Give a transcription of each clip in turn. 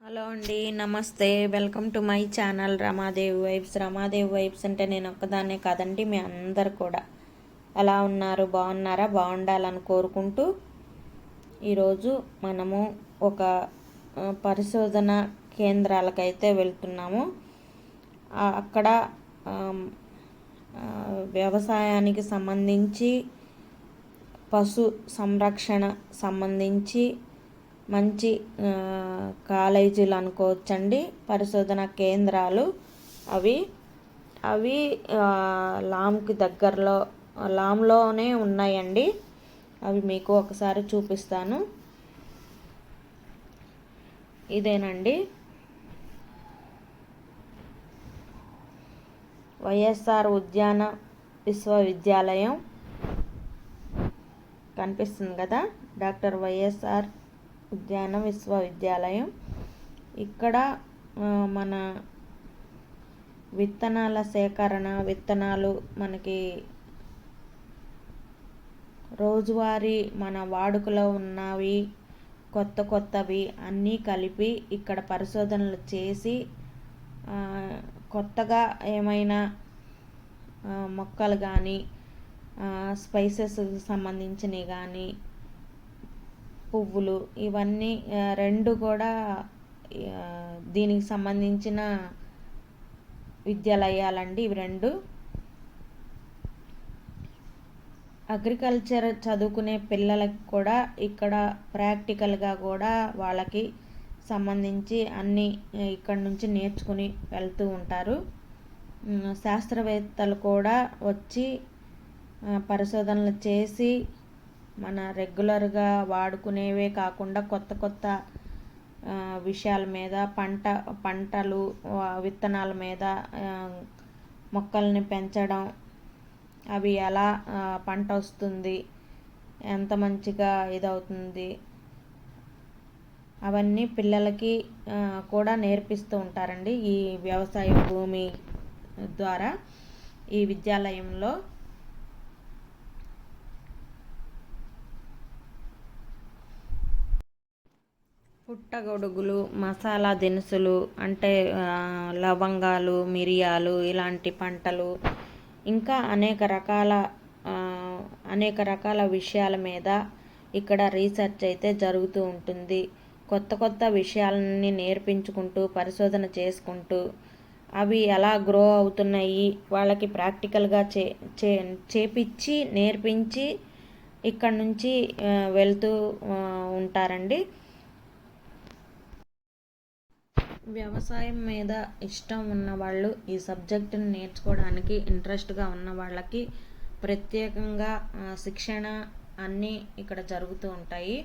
Hello అండి, నమస్తే. Welcome to my channel Ramadevi vibes. Ramadevi vibes అంటే నేను ఒక్కదాన్నే కాదండి, మీ అందరు కూడా ఎలా ఉన్నారు? బాగున్నారా? బాగుండాలని కోరుకుంటూ ఈరోజు మనము ఒక పరిశోధన కేంద్రాలకైతే వెళ్తున్నాము. అక్కడ వ్యవసాయానికి సంబంధించి, పశు సంరక్షణ సంబంధించి మంచి కాలేజీలు అనుకోవచ్చండి, పరిశోధన కేంద్రాలు అవి అవి లామ్కి దగ్గరలో, లామ్లోనే ఉన్నాయండి. అవి మీకు ఒకసారి చూపిస్తాను. ఇదేనండి వైఎస్ఆర్ ఉద్యాన విశ్వవిద్యాలయం, కనిపిస్తుంది కదా, డాక్టర్ వైఎస్ఆర్ ఉద్యాన విశ్వవిద్యాలయం. ఇక్కడ మన విత్తనాల సేకరణ, విత్తనాలు మనకి రోజువారీ మన వాడుకలో ఉన్నవి, కొత్తవి అన్నీ కలిపి ఇక్కడ పరిశోధనలు చేసి కొత్తగా ఏమైనా మొక్కలు కానీ, స్పైసెస్ సంబంధించినవి కానీ, పువ్వులు, ఇవన్నీ రెండు కూడా దీనికి సంబంధించిన విద్యాలయాలండి. ఇవి రెండు అగ్రికల్చర్ చదువుకునే పిల్లలకి కూడా ఇక్కడ ప్రాక్టికల్గా కూడా వాళ్ళకి సంబంధించి అన్నీ ఇక్కడ నుంచి నేర్చుకుని వెళ్తూ ఉంటారు. శాస్త్రవేత్తలు కూడా వచ్చి పరిశోధనలు చేసి మన రెగ్యులర్గా వాడుకునేవే కాకుండా కొత్త విషయాల మీద, పంటలు, విత్తనాల మీద, మొక్కల్ని పెంచడం, అవి ఎలా పంట వస్తుంది, ఎంత మంచిగా ఇదవుతుంది, అవన్నీ పిల్లలకి కూడా నేర్పిస్తూ ఉంటారండి ఈ వ్యవసాయ భూమి ద్వారా ఈ విద్యాలయంలో. పుట్టగొడుగులు, మసాలా దినుసులు అంటే లవంగాలు, మిరియాలు, ఇలాంటి పంటలు, ఇంకా అనేక రకాల విషయాల మీద ఇక్కడ రీసెర్చ్ అయితే జరుగుతూ ఉంటుంది. కొత్త విషయాలని నేర్పించుకుంటూ, పరిశోధన చేసుకుంటూ, అవి ఎలా గ్రో అవుతున్నాయి వాళ్ళకి ప్రాక్టికల్గా చేపించి నేర్పించి ఇక్కడ నుంచి వెళ్తూ ఉంటారండి. వ్యవసాయం మీద ఇష్టం ఉన్నవాళ్ళు, ఈ సబ్జెక్టుని నేర్చుకోవడానికి ఇంట్రెస్ట్గా ఉన్న వాళ్ళకి ప్రత్యేకంగా శిక్షణ అన్నీ ఇక్కడ జరుగుతూ ఉంటాయి.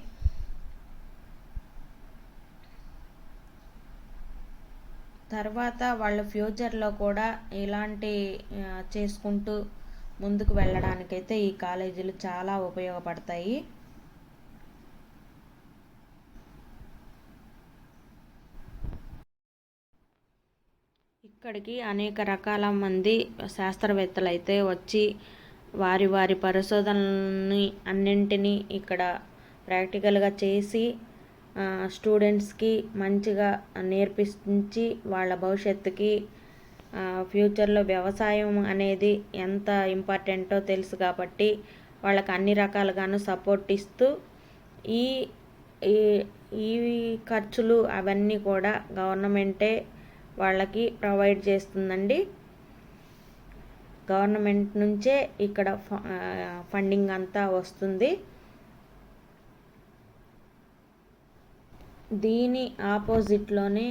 తర్వాత వాళ్ళ ఫ్యూచర్లో కూడా ఇలాంటి చేసుకుంటూ ముందుకు వెళ్ళడానికైతే ఈ కాలేజీలు చాలా ఉపయోగపడతాయి. ఇక్కడికి అనేక రకాల మంది శాస్త్రవేత్తలు అయితే వచ్చి వారి పరిశోధనల్ని అన్నింటినీ ఇక్కడ ప్రాక్టికల్గా చేసి స్టూడెంట్స్కి మంచిగా నేర్పించి వాళ్ళ భవిష్యత్తుకి, ఫ్యూచర్లో వ్యవసాయం అనేది ఎంత ఇంపార్టెంటో తెలుసు కాబట్టి వాళ్ళకి అన్ని రకాలుగాను సపోర్ట్ ఇస్తూ ఈ ఖర్చులు అవన్నీ కూడా గవర్నమెంటే వాళ్ళకి ప్రొవైడ్ చేస్తుందండి. గవర్నమెంట్ నుంచే ఇక్కడ ఫండింగ్ అంతా వస్తుంది. దీని ఆపోజిట్లోనే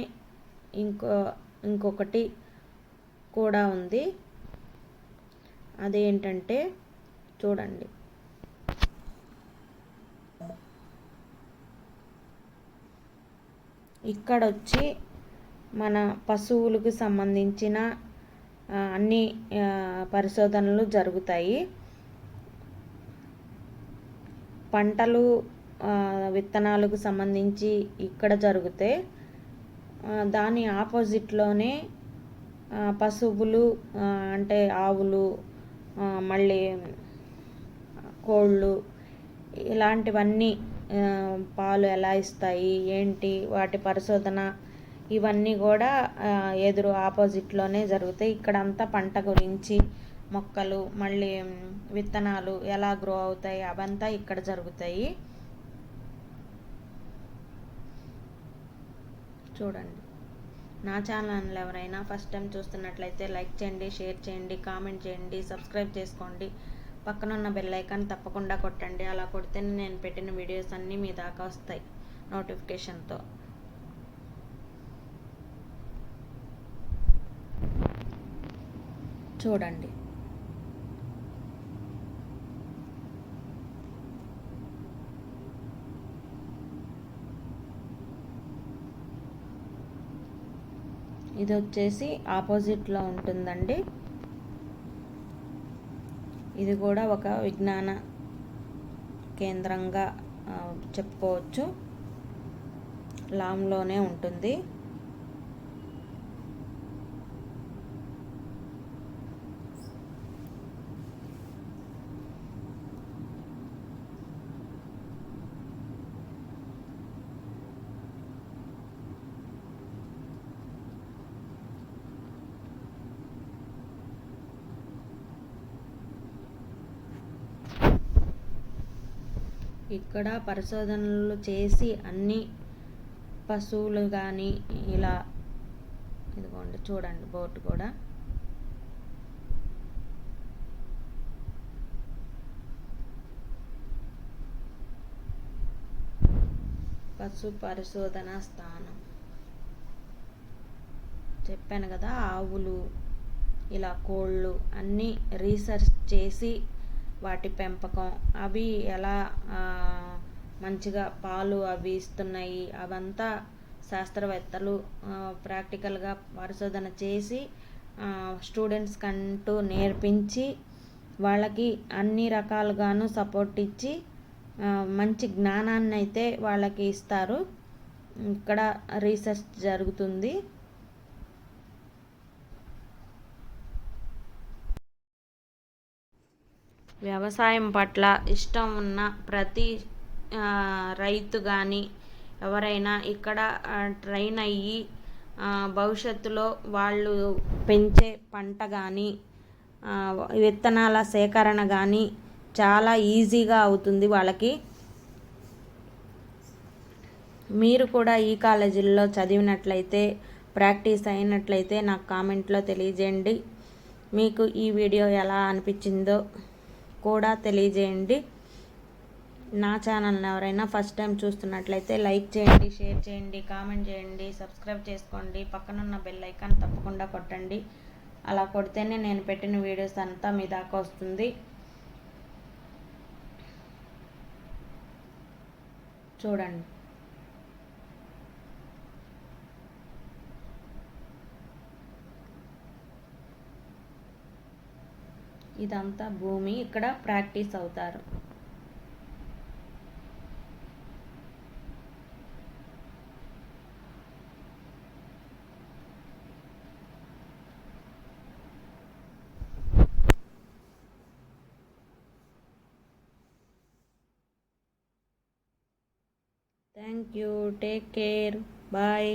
ఇంకొకటి కూడా ఉంది. అదేంటంటే చూడండి, ఇక్కడొచ్చి మన పశువులకు సంబంధించిన అన్ని పరిశోధనలు జరుగుతాయి. పంటలు, విత్తనాలకు సంబంధించి ఇక్కడ జరిగితే దాని ఆపోజిట్లోనే పశువులు అంటే ఆవులు, మళ్ళీ కోళ్ళు, ఇలాంటివన్నీ పాలు ఎలా ఇస్తాయి ఏంటి వాటి పరిశోధన ఇవన్నీ కూడా ఎదురు ఆపోజిట్లోనే జరుగుతాయి. ఇక్కడంతా పంట గురించి, మొక్కలు, మళ్ళీ విత్తనాలు ఎలా గ్రో అవుతాయి అవంతా ఇక్కడ జరుగుతాయి. చూడండి. నా ఛానల్ ఎవరైనా ఫస్ట్ టైం చూస్తున్నట్లయితే లైక్ చేయండి, షేర్ చేయండి, కామెంట్ చేయండి, సబ్స్క్రైబ్ చేసుకోండి. పక్కనున్న బెల్ ఐకాన్ తప్పకుండా కొట్టండి. అలా కొడితేనే నేను పెట్టిన వీడియోస్ అన్నీ మీ దాకా వస్తాయి నోటిఫికేషన్తో. చూడండి. ఇది వచ్చేసి ఆపోజిట్లో ఉంటుందండి. ఇది కూడా ఒక విజ్ఞాన కేంద్రంగా చెప్పుకోవచ్చు. లాంలోనే ఉంటుంది. ఇక్కడ పరిశోధనలు చేసి అన్ని పశువులు కానీ ఇలా ఇదిగోండి చూడండి బోట్ కూడా పశు పరిశోధన స్థానం. చెప్పాను కదా, ఆవులు ఇలా కోళ్ళు అన్నీ రీసెర్చ్ చేసి వాటి పెంపకం అవి ఎలా మంచిగా పాలు అవి ఇస్తున్నాయి అవంతా శాస్త్రవేత్తలు ప్రాక్టికల్గా పరిశోధన చేసి స్టూడెంట్స్ కంటూ నేర్పించి వాళ్ళకి అన్ని రకాలుగాను సపోర్ట్ ఇచ్చి మంచి జ్ఞానాన్ని అయితే వాళ్ళకి ఇస్తారు. ఇక్కడ రీసెర్చ్ జరుగుతుంది. వ్యవసాయం పట్ల ఇష్టం ఉన్న ప్రతి రైతు కానీ ఎవరైనా ఇక్కడ ట్రైన్ అయ్యి భవిష్యత్తులో వాళ్ళు పెంచే పంట కానీ విత్తనాల సేకరణ కానీ చాలా ఈజీగా అవుతుంది వాళ్ళకి. మీరు కూడా ఈ కాలేజీల్లో చదివినట్లయితే, ప్రాక్టీస్ అయినట్లయితే నాకు కామెంట్లో తెలియజేయండి. మీకు ఈ వీడియో ఎలా అనిపించిందో కూడా తెలియజేయండి. నా ఛానల్ని ఎవరైనా ఫస్ట్ టైం చూస్తున్నట్లయితే లైక్ చేయండి, షేర్ చేయండి, కామెంట్ చేయండి, సబ్స్క్రైబ్ చేసుకోండి. పక్కనున్న బెల్ ఐకాన్ తప్పకుండా కొట్టండి. అలా కొడితేనే నేను పెట్టిన వీడియోస్ అంతా మీ దాకా వస్తుంది. చూడండి. ఇదంతా భూమి, ఇక్కడ ప్రాక్టీస్ అవుతారు. Thank you. Take care. Bye.